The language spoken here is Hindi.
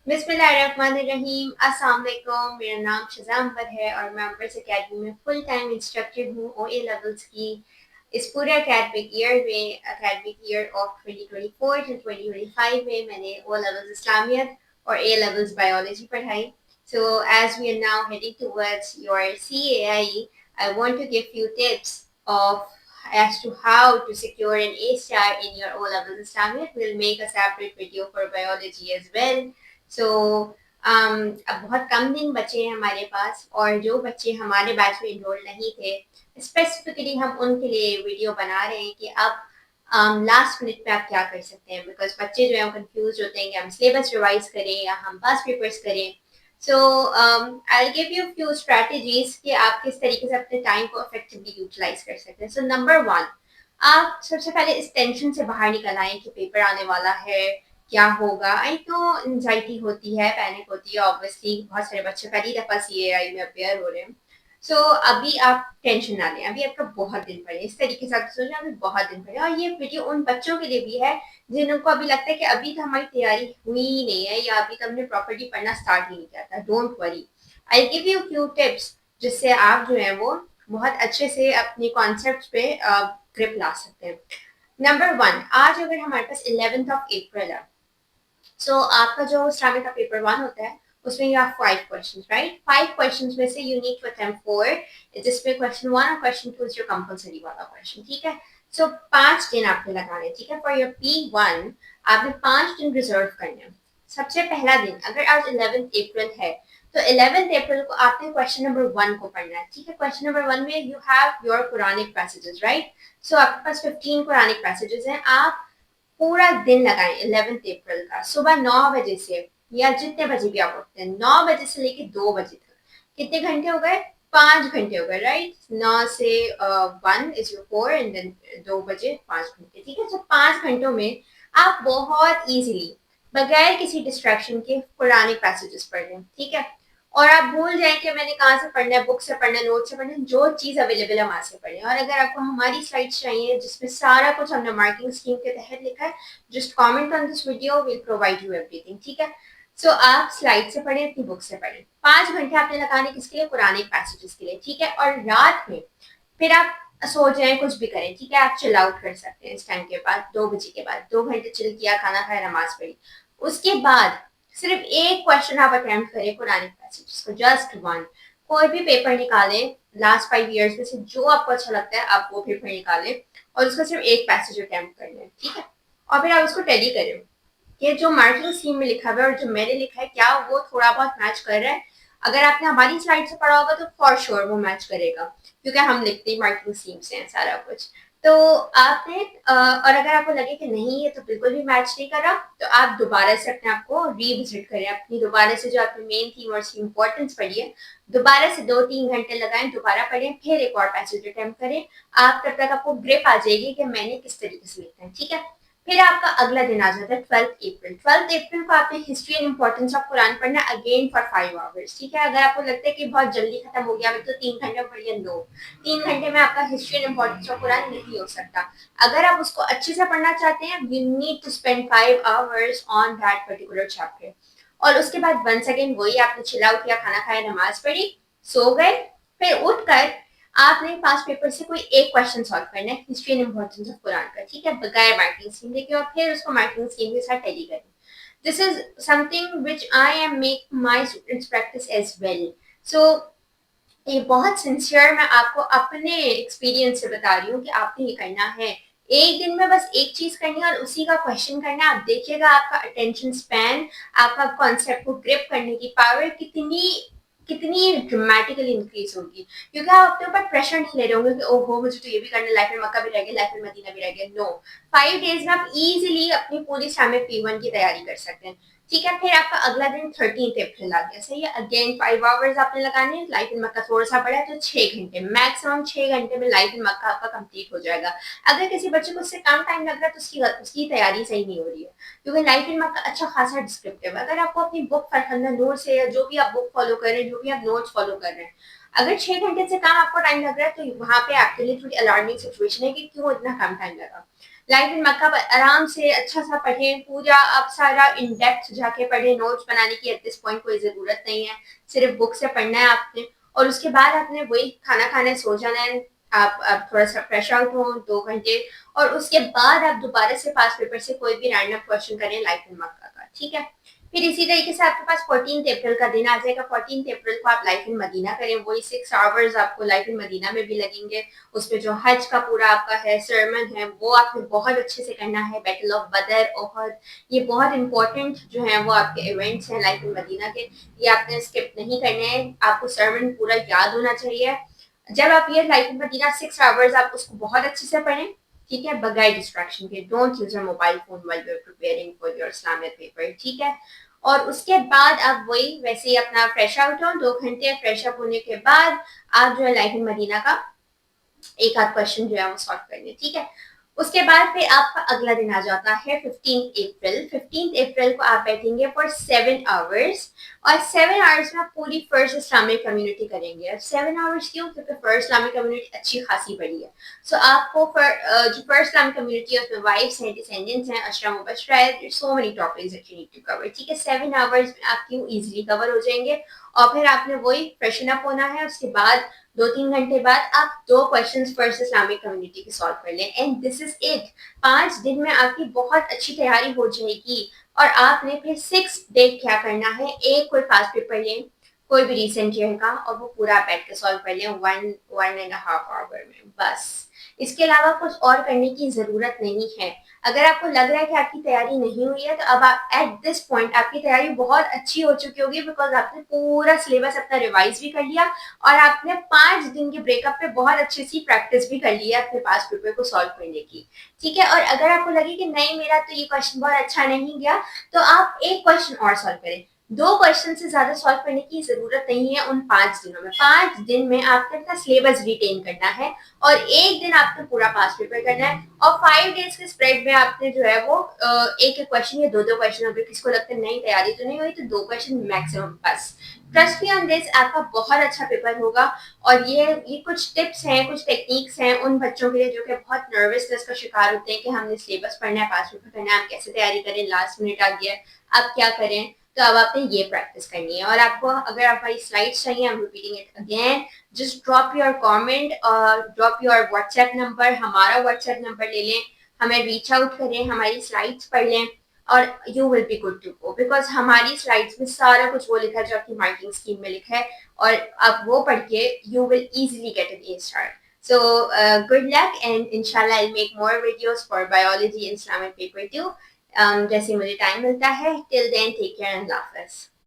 बिस्मिल्लाहिर्रहमानिर्रहीम। अस्सलाम वालेकुम। मेरा नाम शज़ा अंबर है और मैं अंबर्स एकेडमी में फुल टाइम इंस्ट्रक्टर हूँ ओए लेवल्स की। इस पूरे एकेडमिक ईयर ऑफ 2024 टू 2025 में मैंने ओ लेवल्स इस्लामियत और ए लेवल्स बायोलॉजी पढ़ाई। So as we are now heading towards your CAI, I want to give few tips of as to how to secure an A star in your O levels Islamic. We'll make a separate video for biology as well. So अब बहुत कम दिन बचे हैं हमारे पास और जो बच्चे हमारे बैच में इनरोल नहीं थे स्पेसिफिकली हम उनके लिए वीडियो बना रहे हैं कि अब लास्ट मिनट पे आप क्या कर सकते हैं बिकॉज बच्चे जो है वो कंफ्यूज होते हैं कि हम सिलेबस रिवाइज करें या हम पास पेपर्स करें। So I give you few strategies कि आप किस तरीके से अपने टाइम को इफेक्टिवली यूटिलाइज कर सकते हैं। सो नंबर वन, आप सबसे पहले इस टेंशन से बाहर निकल आए कि पेपर आने वाला है, क्या होगा। आई तो एंजाइटी होती है, पैनिक होती है, ऑब्वियसली बहुत सारे बच्चे पहली दफा सीएआई में अपेयर हो रहे हैं। सो अभी आप टेंशन ना लें, अभी आपका बहुत दिन पड़े, इस तरीके से आप सोचें अभी बहुत दिन पड़े। और ये वीडियो उन बच्चों के लिए भी है जिनको अभी लगता है कि अभी तो हमारी तैयारी हुई ही नहीं है या अभी तो हमने प्रॉपर्ली पढ़ना स्टार्ट ही नहीं किया था। Don't worry, I give you few tips जिससे आप जो है वो बहुत अच्छे से अपनी कॉन्सेप्ट पे ग्रिप ला सकते हैं। नंबर वन, आज अगर हमारे पास 11th ऑफ अप्रैल है, सो आपका जो इस्लामिक का पेपर वन होता है उसमें you have 5 questions, right. 5 questions में से यू नीड टू अटेम्प्ट 4, जिसमें क्वेश्चन वन और question two is your compulsory वाला क्वेश्चन, ठीक है। सो 5 दिन आपने लगाने, ठीक है। फॉर योर P1 आपने 5 दिन रिजर्व करने हैं। सबसे पहला दिन, अगर आज 11th अप्रैल है तो 11th अप्रैल को आपने क्वेश्चन नंबर वन को पढ़ना है, ठीक है। क्वेश्चन नंबर वन में you have your Quranic passages, right. So आपके पास 15 कुरानिक पैसेजेस हैं। आप पूरा दिन लगाएं 11th अप्रैल का, सुबह 9 बजे से या जितने बजे भी आप उठते हैं, 9 बजे से लेके 2 बजे तक। कितने घंटे हो गए? 5 घंटे हो गए, राइट। 9 से 1 इज योर 4 एंड देन 2 बजे 5 घंटे, ठीक है। तो 5 घंटों में आप बहुत इजीली बगैर किसी डिस्ट्रैक्शन के पुराने पैसेजेस पढ़ लें, ठीक है। और आप भूल जाएं कि मैंने कहाँ से पढ़ना है, बुक से पढ़ना है, नोट से पढ़ना है, जो चीज अवेलेबल है वहां से पढ़ें। और अगर आपको हमारी स्लाइड्स चाहिए जिसमें सारा कुछ हमने मार्किंग स्कीम के तहत लिखा है, just comment on this video, will provide you everything, ठीक है। सो आप स्लाइड से पढ़ें, अपनी बुक से पढ़ें। 5 घंटे आपने लगाने किसके लिए? कुरानिक पैसेजेस के लिए, ठीक है। और रात में फिर आप सो जाए, कुछ भी करें, ठीक है। आप चिल आउट कर सकते हैं इस टाइम के बाद, 2 बजे के बाद 2 घंटे चिल किया, खाना खाया, नमाज पढ़ी। उसके बाद सिर्फ एक क्वेश्चन आप अटेम्प्ट करें कुरानिक पैसेजेस को, जस्ट वन। कोई भी पेपर निकालें लास्ट 5 इयर्स में से, जो आपको अच्छा लगता है आप वो पेपर निकालें और उसका सिर्फ एक पैसेज अटेम्प्ट कर लें, ठीक है। और फिर आप उसको टैली करें कि जो मार्किंग स्कीम में लिखा हुआ है और जो मैंने लिखा है क्या वो थोड़ा बहुत मैच कर रहा है। अगर आपने हमारी स्लाइड से पढ़ा होगा तो फॉर श्योर वो मैच करेगा, क्योंकि हम लिखते हैं मार्किंग स्कीम से हैं सारा कुछ। तो आपने और अगर आपको लगे कि नहीं ये तो बिल्कुल भी मैच नहीं कर रहा, तो आप दोबारा से अपने आप को रिविजिट करें, अपनी दोबारा से जो आपने मेन थीम और उसकी इंपॉर्टेंस पढ़ी है, दोबारा से 2-3 घंटे लगाएं, दोबारा पढ़ें, फिर एक और पैसेज अटेम्प्ट करें। आप तब तक आपको ग्रिप आ जाएगी कि मैंने किस तरीके से लिखना है, ठीक है। फिर आपका अगला दिन आ जाता है 12th अप्रैल। 12th अप्रैल को आपने history and importance of Quran पढ़ना अगेन फॉर 5 आवर्स, ठीक है। अगर आपको लगता है कि बहुत जल्दी खत्म हो गया तो 3 घंटे में पढ़िए, नो, 3 घंटे में आपका history and importance of Quran नहीं हो सकता। अगर आप उसको अच्छे से पढ़ना चाहते हैं, you need to spend 5 hours on that particular chapter. और उसके बाद वंस अगेन वही आपने चिल आउट किया, खाना खाया, नमाज पढ़ी, सो गए। फिर उठकर आपने पास्ट पेपर से कोई एक क्वेश्चन सॉल्व करना है history and importance of Quran का, ठीक है, बगैर मार्किंग स्कीम देखे, और फिर उसको मार्किंग स्कीम के साथ टैली करें। This is something which I am make my students practice as well. So ये बहुत सिंसियर मैं आपको अपने एक्सपीरियंस से बता रही हूँ कि आपने ये करना है। एक दिन में बस एक चीज करनी है और उसी का क्वेश्चन करना है। आप देखिएगा आपका अटेंशन स्पैन, आपका कॉन्सेप्ट को ग्रिप करने की पावर कितनी कितनी ड्रामेटिकली इंक्रीज होगी, क्योंकि आप अपने ऊपर प्रेशर नहीं ले रहे होंगे कि ओहो मुझे तो ये भी करना है, लाइफ में मक्का भी रह गया, लाइफ में मदीना भी रह गया। नो, 5 डेज में आप इजीली अपनी पूरी इस्लामिक P1 की तैयारी कर सकते हैं, ठीक है। फिर आपका अगला दिन 13th अप्रैल आ गया, सही है। अगेन 5 आवर्स आपने लगाने हैं। लाइफ इन मक्का थोड़ा सा बड़ा है तो 6 घंटे, मैक्सिमम 6 घंटे में लाइफ इन मक्का आपका कंप्लीट हो जाएगा। अगर किसी बच्चे को उससे कम टाइम लग रहा है तो उसकी तैयारी सही नहीं हो रही है, क्योंकि लाइफ इन मक्का अच्छा खासा डिस्क्रिप्टिव है। अगर आपको अपनी बुक फरहंदा नोट से या जो भी आप बुक फॉलो कर रहे हैं, जो भी आप नोट्स फॉलो कर रहे हैं, अगर 6 घंटे से कम आपको टाइम लग रहा है तो वहां पे आपके लिए थोड़ी अलार्मिंग सिचुएशन है कि क्यों इतना कम टाइम लगा। लाइफ इन मक्का पर आराम से अच्छा सा पढ़ें, पूरा आप सारा इन डेप्थ जाके पढ़ें, नोट्स बनाने की एट दिस पॉइंट कोई ज़रूरत नहीं है, सिर्फ बुक से पढ़ना है आपने। और उसके बाद आपने वही खाना खाने सो जाना है। आप थोड़ा सा फ्रेश आउट हो 2 घंटे, और उसके बाद आप दोबारा से पास पेपर से कोई भी रैंडम क्वेश्चन करें लाइफ इन मक्का का, ठीक है। फिर इसी तरीके से आपके पास 14 अप्रैल का दिन आ जाएगा। 14 अप्रैल को आप लाइफ इन मदीना करें, वही 6 आवर्स आपको लाइफ इन मदीना में भी लगेंगे। उसमें जो हज का पूरा आपका है सरमन है वो आपको बहुत अच्छे से करना है। बैटल ऑफ बदर, ओहद, ये बहुत इंपॉर्टेंट जो है वो आपके इवेंट्स हैं लाइफ इन मदीना के, ये आपने स्किप नहीं करने हैं। आपको सरमन पूरा याद होना चाहिए। जब आप ये लाइफ इन मदीना 6 आवर्स आप उसको बहुत अच्छे से पढ़ें, ठीक है, बगैर डिस्ट्रैक्शन के। Don't use your mobile phone while you are preparing for your Islamic paper, ठीक है। और उसके बाद आप वही वैसे ही अपना फ्रेश आउट हो, 2 घंटे फ्रेश अप होने के बाद आप जो है लाइफ इन मदीना का एक आध क्वेश्चन जो है वो सॉल्व कर लें, ठीक है। उसके बाद फिर आपका अगला दिन आ जाता है 15 अप्रैल। 15 अप्रैल को आप बैठेंगे फॉर 7 आवर्स, और 7 आवर्स में आप पूरी फर्स्ट इस्लामिक कम्युनिटी करेंगे। अब 7 आवर्स क्यों? क्योंकि फर्स्ट इस्लामिक कम्युनिटी अच्छी खासी बड़ी है। सो आपको जो फर्स्ट इस्लामिक कम्युनिटी है उसमें वाइफ्स हैं, डिसेंडेंट्स हैं, अशरा मुबशरा है, so many topics that you need to cover, ठीक है। 7 आवर्स में आप क्यों इजीली कवर हो जाएंगे। और फिर आपने वही फ्रेशन अप होना है। उसके बाद 2-3 घंटे बाद आप 2 क्वेश्चंस फर्स्ट इस्लामिक कम्युनिटी के सॉल्व कर लें, एंड दिस इज इट। 5 दिन में आपकी बहुत अच्छी तैयारी हो जाएगी। और आपने फिर 6 डे क्या करना है, एक कोई पास पेपर लें, कोई भी रिसेंट ईयर का, और वो पूरा बैठ के सॉल्व कर लें 1-1.5 आवर में, बस। इसके अलावा कुछ और करने की जरूरत नहीं है। अगर आपको लग रहा है कि आपकी तैयारी नहीं हुई है, तो अब आप एट दिस पॉइंट आपकी तैयारी बहुत अच्छी हो चुकी होगी, बिकॉज आपने पूरा सिलेबस अपना रिवाइज भी कर लिया, और आपने 5 दिन के ब्रेकअप पे बहुत अच्छी सी प्रैक्टिस भी कर ली है अपने पास पेपर को सॉल्व करने की, ठीक है। और अगर आपको लगे कि नहीं मेरा तो ये क्वेश्चन बहुत अच्छा नहीं गया, तो आप एक क्वेश्चन और सॉल्व करें। 2 क्वेश्चन से ज्यादा सॉल्व करने की जरूरत नहीं है उन 5 दिनों में। 5 दिन में आपने अपना सिलेबस रिटेन करना है, और एक दिन आपने पूरा पास पेपर करना है। और 5 डेज के स्प्रेड में आपने जो है वो एक एक क्वेश्चन या 2-2 क्वेश्चन, अगर किसको लगता है नहीं तैयारी तो नहीं हुई, तो 2 क्वेश्चन मैक्सिमम, बस। ट्रस्ट मी ऑन दिस, आपका बहुत अच्छा पेपर होगा। और ये कुछ टिप्स हैं, कुछ टेक्निक्स हैं उन बच्चों के लिए जो कि बहुत नर्वसनेस का शिकार होते हैं कि हमने सिलेबस पढ़ना है, पास पेपर करना है, हम कैसे तैयारी करें, लास्ट मिनट आ गया, अब क्या करें। तो अब आपने ये प्रैक्टिस करनी है। और आपको अगर हमारी स्लाइड्स चाहिए, I am repeating it again, just drop your comment और ड्रॉप योर व्हाट्सएप नंबर, हमारा व्हाट्सएप नंबर ले लें, हमें रीच आउट करें, हमारी स्लाइड्स पढ़ लें, और you will be good to go. Because हमारी स्लाइड्स में सारा कुछ वो लिखा है जो आपकी मार्किंग स्कीम में लिखा है, और आप वो पढ़ के you will easily get an A star. So good luck, and inshallah I'll make more videos for biology and Islamic paper too. जैसे मुझे टाइम मिलता है, till then take care and love us.